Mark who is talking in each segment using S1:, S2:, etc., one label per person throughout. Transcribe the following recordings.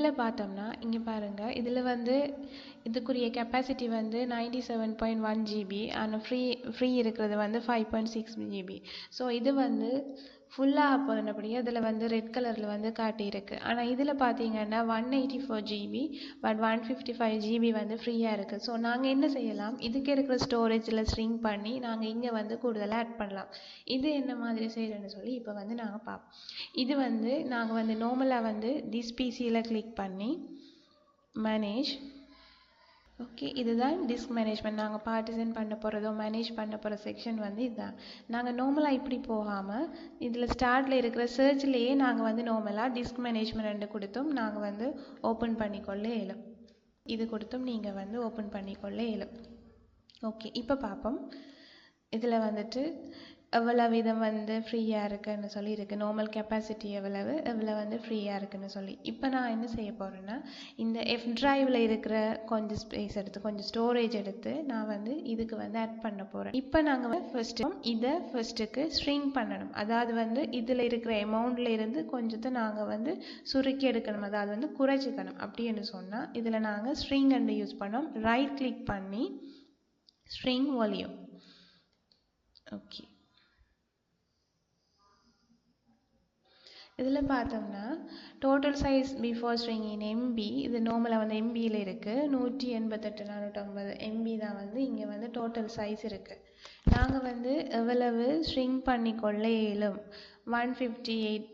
S1: இதில் பார்த்தோம்னா இங்கே பாருங்கள், இதில் வந்து இதுக்குரிய கெப்பாசிட்டி வந்து 97.1 GB, ஆனால் ஃப்ரீ இருக்கிறது வந்து 5.6 GB. ஸோ இது வந்து ஃபுல்லாக போனபடியே அதில் வந்து ரெட் கலரில் வந்து காட்டியிருக்கு. ஆனால் இதில் பார்த்தீங்கன்னா 184 GB பட் 155 GB வந்து ஃப்ரீயாக இருக்குது. ஸோ நாங்கள் என்ன செய்யலாம், இதுக்கு இருக்கிற ஸ்டோரேஜில் ஸ்ட்ரிங் பண்ணி நாங்கள் இங்கே வந்து கூடுதலாக ஆட் பண்ணலாம். இது என்ன மாதிரி செய்கிறேன்னு சொல்லி இப்போ வந்து நாங்கள் பார்ப்போம். இது வந்து நாங்கள் வந்து நார்மலாக வந்து திஸ் பிசியில் கிளிக் பண்ணி மேனேஜ். ஓகே, இதுதான் டிஸ்க் மேனேஜ்மெண்ட். நாங்கள் பார்ட்டிஷன் பண்ண போகிறதோ மேனேஜ் பண்ண போகிற செக்ஷன் வந்து இதுதான். நாங்கள் நார்மலாக இப்படி போகாமல் இதில் ஸ்டார்ட்டில் இருக்கிற சர்ச்லேயே நாங்கள் வந்து நார்மலாக டிஸ்க் மேனேஜ்மெண்ட் கொடுத்தும் நாங்கள் வந்து ஓப்பன் பண்ணிக்கொள்ள இயலும். இது கொடுத்தும் நீங்கள் வந்து ஓப்பன் பண்ணிக்கொள்ள இயலும். ஓகே, இப்போ பார்ப்போம். இதில் வந்துட்டு எவ்வளவு விதம் வந்து ஃப்ரீயாக இருக்குன்னு சொல்லி இருக்குது. நார்மல் கெப்பாசிட்டி எவ்வளோ வந்து ஃப்ரீயாக இருக்குன்னு சொல்லி. இப்போ நான் என்ன செய்ய போகிறேன்னா, இந்த எஃப் டிரைவில் இருக்கிற கொஞ்சம் ஸ்பேஸ் எடுத்து கொஞ்சம் ஸ்டோரேஜ் எடுத்து நான் வந்து இதுக்கு வந்து ஆட் பண்ண போகிறேன். இப்போ நாங்கள் இதை ஃபர்ஸ்ட்டுக்கு ஸ்ட்ரிங் பண்ணணும். அதாவது வந்து இதில் இருக்கிற அமௌண்ட்ல இருந்து கொஞ்சத்தை நாங்கள் வந்து சுருக்கி எடுக்கணும், அதாவது வந்து குறைச்சிக்கணும். அப்படின்னு சொன்னால் இதில் நாங்கள் ஸ்ட்ரிங் அண்டு யூஸ் பண்ணோம். ரைட் கிளிக் பண்ணி ஸ்ட்ரிங் வால்யூம். ஓகே, இதில் பார்த்தோம்னா டோட்டல் சைஸ் பிஃபோர் ஸ்ட்ரிங் இன் எம்பி, இது நார்மலாக வந்து எம்பியில் இருக்குது. 188 450 எம்பி தான் வந்து இங்கே வந்து டோட்டல் சைஸ் இருக்குது. நாங்கள் வந்து எவ்வளவு ஸ்ட்ரிங் பண்ணிக்கொள்ள இயலும், 158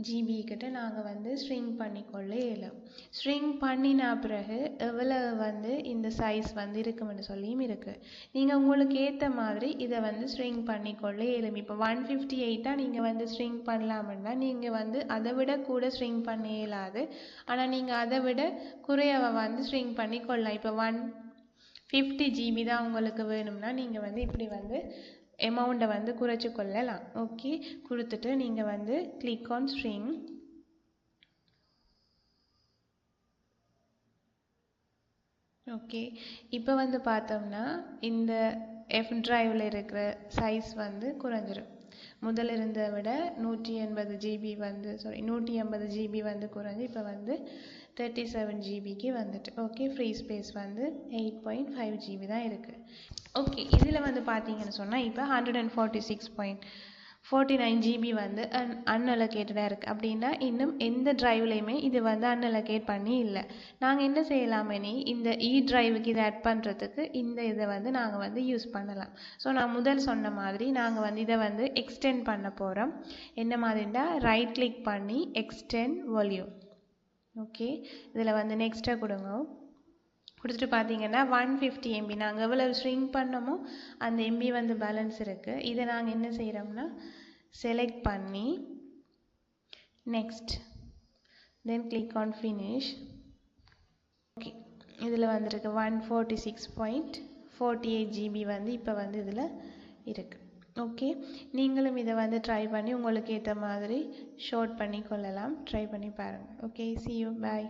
S1: GB கிட்ட நாங்கள் வந்து ஸ்ட்ரிங் பண்ணிக்கொள்ள இயலும். ஸ்ட்ரிங் பண்ணின பிறகு எவ்வளவு வந்து இந்த சைஸ் வந்து இருக்குமென்னு சொல்லியும் இருக்குது. நீங்கள் உங்களுக்கு ஏற்ற மாதிரி இதை வந்து ஸ்ட்ரிங் பண்ணிக்கொள்ள இயலும். இப்போ 158 நீங்கள் வந்து ஸ்ட்ரிங் பண்ணலாம்னா நீங்கள் வந்து அதை விட கூட ஸ்ட்ரிங் பண்ண இயலாது. ஆனால் நீங்கள் அதை விட குறையவை வந்து ஸ்ட்ரிங் பண்ணிக்கொள்ளலாம். இப்போ 150 GB தான் உங்களுக்கு வேணும்னா நீங்கள் வந்து இப்படி வந்து அமௌண்ட்டை வந்து குறைச்சி கொள்ளலாம். ஓகே, கொடுத்துட்டு நீங்கள் வந்து கிளிக் ஆன் ஸ்ட்ரிங். ஓகே, இப்போ வந்து பார்த்தோம்னா இந்த எஃப் டிரைவில் இருக்கிற சைஸ் வந்து குறைஞ்சிரும். முதல் இருந்ததை விட 180 GB வந்து குறைஞ்சி இப்போ வந்து 37 GBக்கு வந்துட்டு. ஓகே, ஃப்ரீ ஸ்பேஸ் வந்து 8.5 GB தான் இருக்குது. ஓகே, இதில் வந்து பார்த்தீங்கன்னு சொன்னால் இப்போ 146.49 GB வந்து அன்அலோகேட்டடாக இருக்குது. அப்படின்னா இன்னும் எந்த டிரைவ்லையுமே இது வந்து அன்அலோகேட் பண்ணி இல்லை. நாங்கள் என்ன செய்யலாமே, இந்த டிரைவுக்கு இதை ஆட் பண்ணுறதுக்கு இந்த இதை வந்து நாங்கள் வந்து யூஸ் பண்ணலாம். ஸோ நான் முதல் சொன்ன மாதிரி நாங்கள் வந்து இதை வந்து எக்ஸ்டெண்ட் பண்ண போகிறோம். என்ன மாதிரின்னா ரைட் கிளிக் பண்ணி எக்ஸ்டெண்ட் வால்யூம். ஓகே, இதில் வந்து நெக்ஸ்ட்டாக கொடுங்க. கொடுத்துட்டு பார்த்தீங்கன்னா 150 MB நாங்கள் எவ்வளவு ஸ்ட்ரிங் பண்ணோமோ அந்த எம்பி வந்து பேலன்ஸ் இருக்குது. இதை நாங்கள் என்ன செய்கிறோம்னா செலக்ட் பண்ணி next then click on finish. Okay, இதில் வந்துருக்கு 146.48 GB வந்து இப்போ வந்து இதில் இருக்குது. ஓகே, நீங்களும் இதை வந்து ட்ரை பண்ணி உங்களுக்கு ஏற்ற மாதிரி ஷார்ட் பண்ணி கொள்ளலாம். ட்ரை பண்ணி பாருங்கள். Okay, see you, bye.